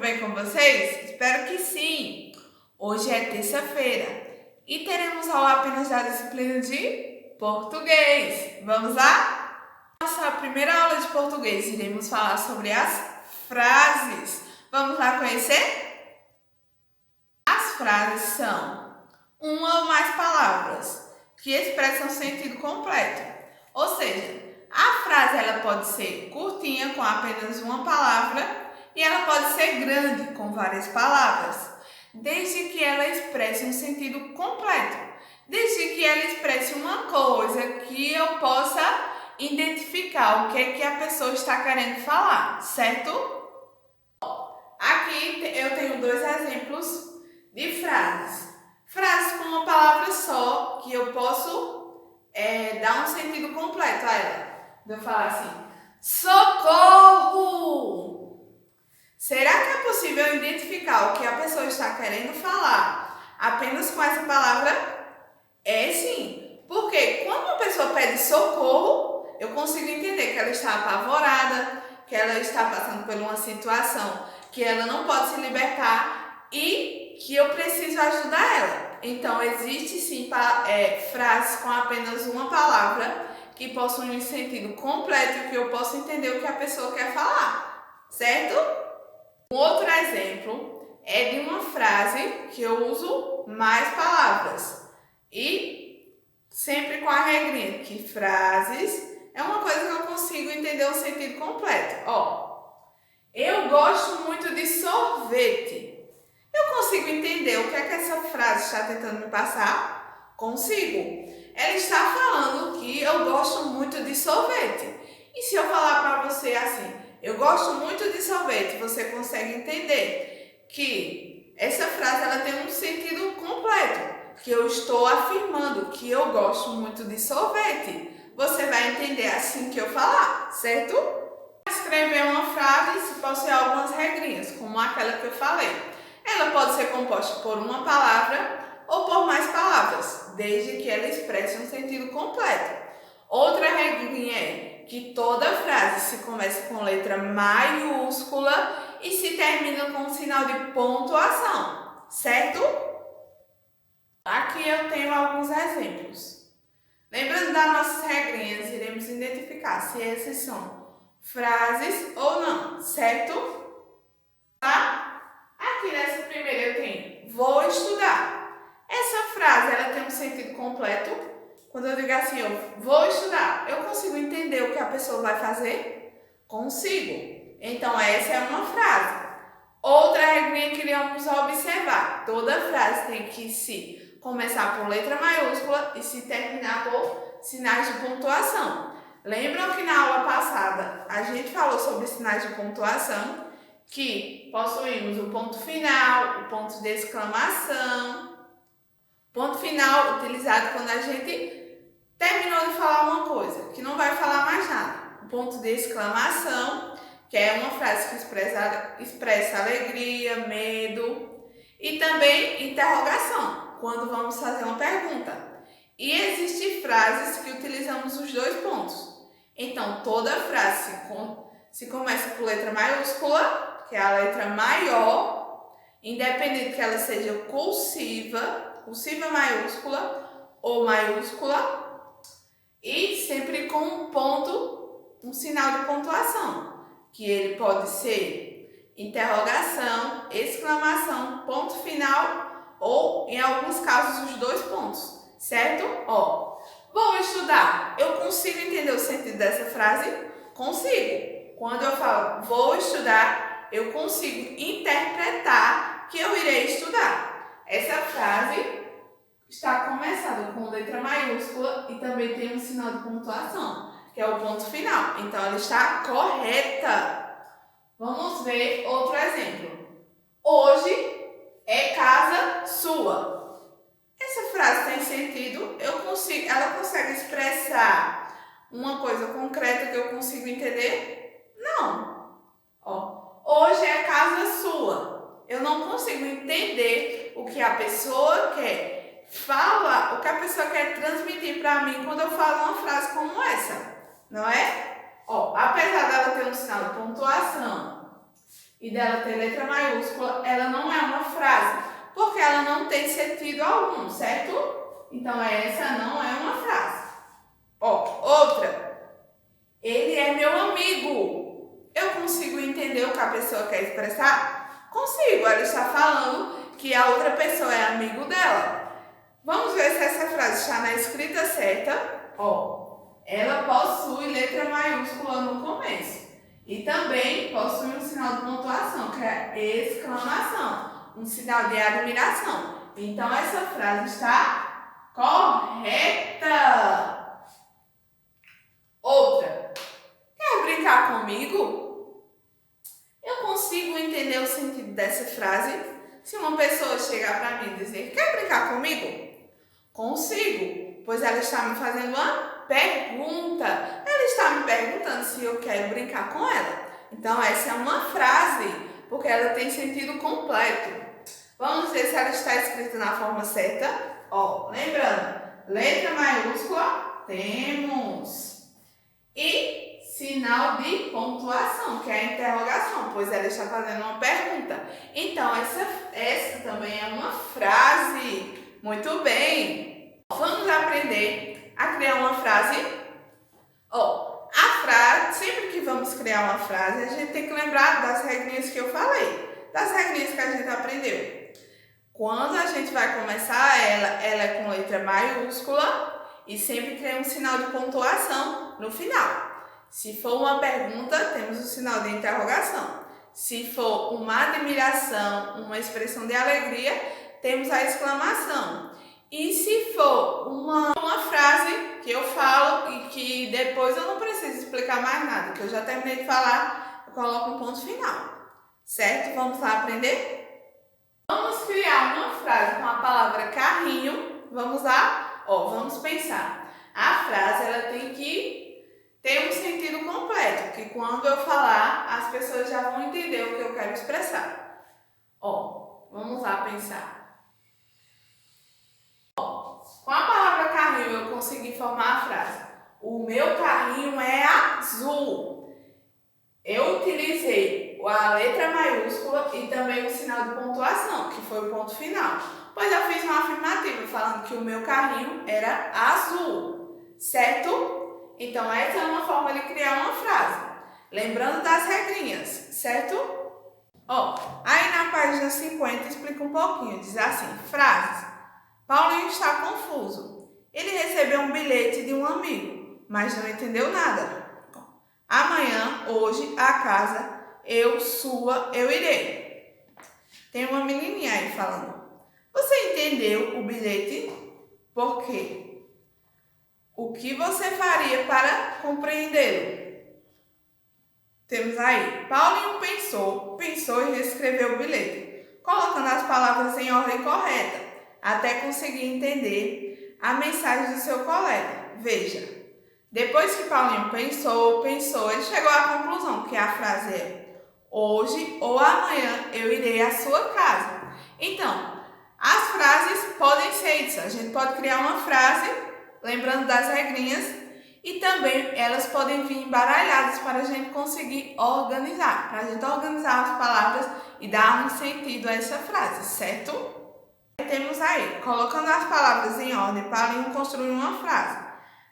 bem com vocês? Espero que sim! Hoje é terça-feira e teremos aula apenas da disciplina de português. Vamos lá? Nossa primeira aula de português, iremos falar sobre as frases. Vamos lá conhecer? As frases são uma ou mais palavras que expressam sentido completo. Ou seja, a frase ela pode ser curtinha com apenas uma palavra e ela pode ser grande com várias palavras, desde que ela expresse um sentido completo, desde que ela expresse uma coisa que eu possa identificar o que é que a pessoa está querendo falar, certo? Aqui eu tenho dois exemplos de frases. Frases com uma palavra só que eu posso dar um sentido completo a ela. Eu falar assim, socorro! Será que é possível identificar o que a pessoa está querendo falar apenas com essa palavra? É sim, porque quando uma pessoa pede socorro, eu consigo entender que ela está apavorada, que ela está passando por uma situação que ela não pode se libertar e que eu preciso ajudar ela. Então, existe sim frases com apenas uma palavra que possuem um sentido completo, que eu posso entender o que a pessoa quer falar, certo? Um outro exemplo é de uma frase que eu uso mais palavras e sempre com a regrinha que frases é uma coisa que eu consigo entender o sentido completo. Eu gosto muito de sorvete. Eu consigo entender o que é que essa frase está tentando me passar? Consigo. Ela está falando que eu gosto muito de sorvete. E se eu falar para você assim, eu gosto muito de sorvete, você consegue entender que essa frase ela tem um sentido completo, que eu estou afirmando que eu gosto muito de sorvete. Você vai entender assim que eu falar, certo? Escrever uma frase se possuir algumas regrinhas, como aquela que eu falei. Ela pode ser composta por uma palavra ou por mais palavras, desde que ela expresse um sentido completo. Outra regrinha é que toda frase se começa com letra maiúscula e se termina com um sinal de pontuação, certo? Aqui eu tenho alguns exemplos. Lembrando das nossas regrinhas, iremos identificar se essas são frases ou não, certo? Tá? Aqui nessa primeira eu tenho vou estudar. Essa frase ela tem um sentido completo. Quando eu digo assim, eu vou estudar, eu consigo entender o que a pessoa vai fazer? Consigo. Então, essa é uma frase. Outra regrinha que iremos observar. Toda frase tem que se começar por letra maiúscula e se terminar por sinais de pontuação. Lembram que na aula passada a gente falou sobre sinais de pontuação, que possuímos o ponto final, o ponto de exclamação. Ponto final utilizado quando a gente terminou de falar uma coisa, que não vai falar mais nada. O ponto de exclamação, que é uma frase que expressa alegria, medo. E também interrogação, quando vamos fazer uma pergunta. E existem frases que utilizamos os dois pontos. Então, toda frase se começa por letra maiúscula, que é a letra maior, independente que ela seja cursiva maiúscula ou maiúscula, e sempre com um ponto, um sinal de pontuação, que ele pode ser interrogação, exclamação, ponto final ou, em alguns casos, os dois pontos, certo? Vou estudar. Eu consigo entender o sentido dessa frase? Consigo. Quando eu falo vou estudar, eu consigo interpretar que eu irei estudar. Essa frase está começada com letra maiúscula e também tem um sinal de pontuação, que é o ponto final. Então, ela está correta. Vamos ver outro exemplo. Hoje é casa sua. Essa frase tem sentido, ela consegue expressar uma coisa concreta que eu consigo entender? Não. Hoje é casa sua. Eu não consigo entender o que a pessoa quer. Fala o que a pessoa quer transmitir para mim quando eu falo uma frase como essa, não é? Apesar dela ter um sinal de pontuação e dela ter letra maiúscula, ela não é uma frase, porque ela não tem sentido algum, certo? Então, essa não é uma frase. Outra. Ele é meu amigo. Eu consigo entender o que a pessoa quer expressar? Consigo. Ela está falando que a outra pessoa é amigo dela. Vamos ver se essa frase está na escrita certa. Ela possui letra maiúscula no começo. E também possui um sinal de pontuação, que é exclamação. Um sinal de admiração. Então, essa frase está correta. Outra. Quer brincar comigo? Eu consigo entender o sentido dessa frase se uma pessoa chegar para mim e dizer: quer brincar comigo? Consigo, pois ela está me fazendo uma pergunta. Ela está me perguntando se eu quero brincar com ela. Então, essa é uma frase, porque ela tem sentido completo. Vamos ver se ela está escrita na forma certa. Lembrando, letra maiúscula, temos. E sinal de pontuação, que é a interrogação, pois ela está fazendo uma pergunta. Então, essa também é uma frase. Muito bem! Vamos aprender a criar uma frase. A frase, sempre que vamos criar uma frase, a gente tem que lembrar das regrinhas que eu falei, das regrinhas que a gente aprendeu. Quando a gente vai começar ela é com letra maiúscula e sempre tem um sinal de pontuação no final. Se for uma pergunta, temos o sinal de interrogação. Se for uma admiração, uma expressão de alegria, temos a exclamação. E se for uma frase que eu falo e que depois eu não preciso explicar mais nada, que eu já terminei de falar, eu coloco um ponto final. Certo? Vamos lá aprender? Vamos criar uma frase com a palavra carrinho. Vamos lá? Vamos pensar. A frase ela tem que ter um sentido completo, que quando eu falar, as pessoas já vão entender o que eu quero expressar. Vamos lá pensar. Com a palavra carrinho eu consegui formar a frase. O meu carrinho é azul. Eu utilizei a letra maiúscula e também o sinal de pontuação, que foi o ponto final. Pois eu fiz uma afirmativa falando que o meu carrinho era azul. Certo? Então, essa é uma forma de criar uma frase. Lembrando das regrinhas, certo? Aí na página 50 explica um pouquinho. Diz assim, frases. Paulinho está confuso. Ele recebeu um bilhete de um amigo, mas não entendeu nada. Amanhã, hoje, a casa, eu irei. Tem uma menininha aí falando. Você entendeu o bilhete? Por quê? O que você faria para compreendê-lo? Temos aí, Paulinho pensou e reescreveu o bilhete, colocando as palavras em ordem correta, até conseguir entender a mensagem do seu colega. Veja, depois que Paulinho pensou, ele chegou à conclusão que a frase é: hoje ou amanhã eu irei à sua casa. Então, as frases podem ser isso. A gente pode criar uma frase, lembrando das regrinhas, e também elas podem vir embaralhadas para a gente conseguir organizar, para a gente organizar as palavras e dar um sentido a essa frase, certo? Temos aí, colocando as palavras em ordem, Paulinho construir uma frase.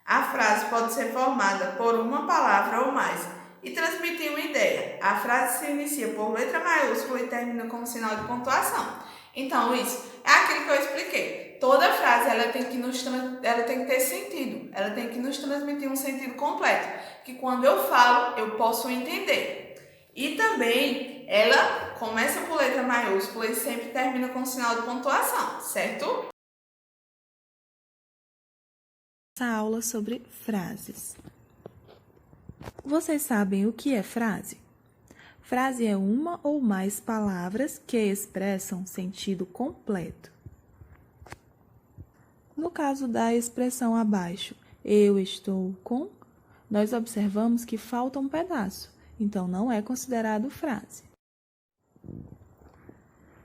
A frase pode ser formada por uma palavra ou mais e transmitir uma ideia. A frase se inicia por letra maiúscula e termina com um sinal de pontuação. Então, isso é aquilo que eu expliquei. Toda frase ela tem que ter sentido, ela tem que nos transmitir um sentido completo, que quando eu falo, eu posso entender. E também, ela começa por letra maiúscula e sempre termina com um sinal de pontuação, certo? Essa aula sobre frases. Vocês sabem o que é frase? Frase é uma ou mais palavras que expressam sentido completo. No caso da expressão abaixo, eu estou com, nós observamos que falta um pedaço, então não é considerado frase.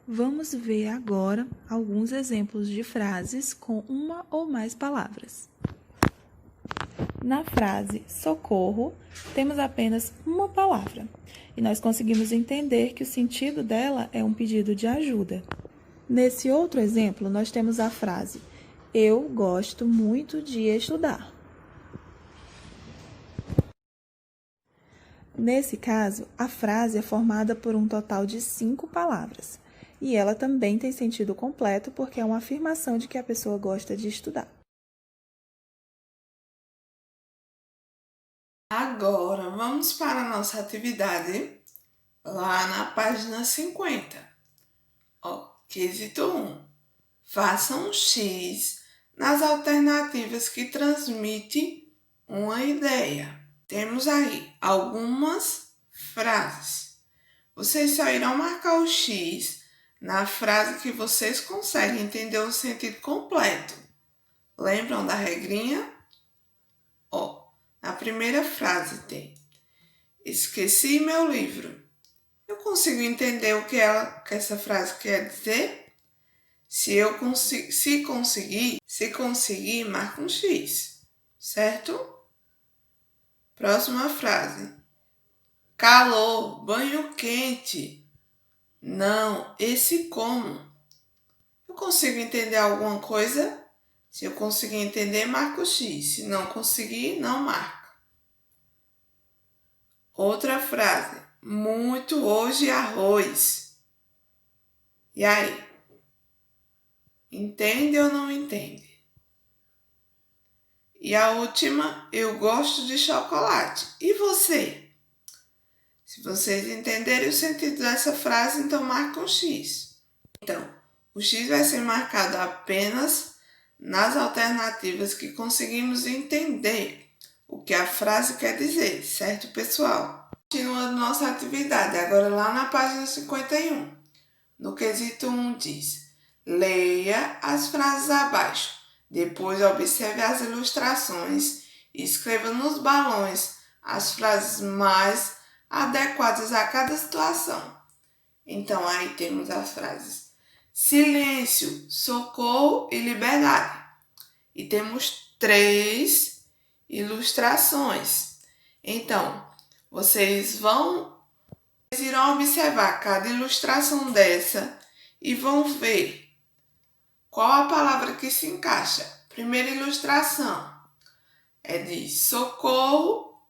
Vamos ver agora alguns exemplos de frases com uma ou mais palavras. Na frase socorro, temos apenas uma palavra e nós conseguimos entender que o sentido dela é um pedido de ajuda. Nesse outro exemplo, nós temos a frase eu gosto muito de estudar. Nesse caso, a frase é formada por um total de 5 palavras e ela também tem sentido completo porque é uma afirmação de que a pessoa gosta de estudar. Agora, vamos para a nossa atividade lá na página 50. Quesito 1. Faça um X nas alternativas que transmite uma ideia. Temos aí algumas frases. Vocês só irão marcar o X na frase que vocês conseguem entender o sentido completo. Lembram da regrinha? Na primeira frase tem: esqueci meu livro. Eu consigo entender o que essa frase quer dizer? Se conseguir, marca um X, certo? Próxima frase. Calor, banho quente. Não, esse como. Eu consigo entender alguma coisa? Se eu conseguir entender, marco o X. Se não conseguir, não marca. Outra frase. Muito hoje arroz. E aí? Entende ou não entende? E a última, eu gosto de chocolate. E você? Se vocês entenderem o sentido dessa frase, então marca um X. Então, o X vai ser marcado apenas nas alternativas que conseguimos entender o que a frase quer dizer, certo, pessoal? Continuando nossa atividade, agora lá na página 51. No quesito 1 diz: leia as frases abaixo. Depois observe as ilustrações e escreva nos balões as frases mais adequadas a cada situação. Então aí temos as frases silêncio, socorro e liberdade. E temos 3 ilustrações. Então, vocês irão observar cada ilustração dessa e vão ver qual a palavra que se encaixa. Primeira ilustração é de socorro,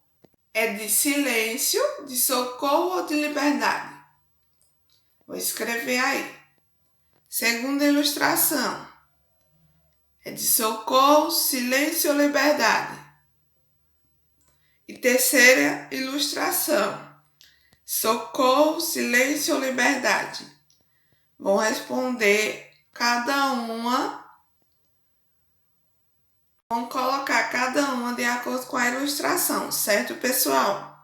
é de silêncio, de socorro ou de liberdade? Vou escrever aí. Segunda ilustração é de socorro, silêncio ou liberdade? E terceira ilustração, socorro, silêncio ou liberdade? Vão responder cada uma, vão colocar cada uma de acordo com a ilustração, certo, pessoal?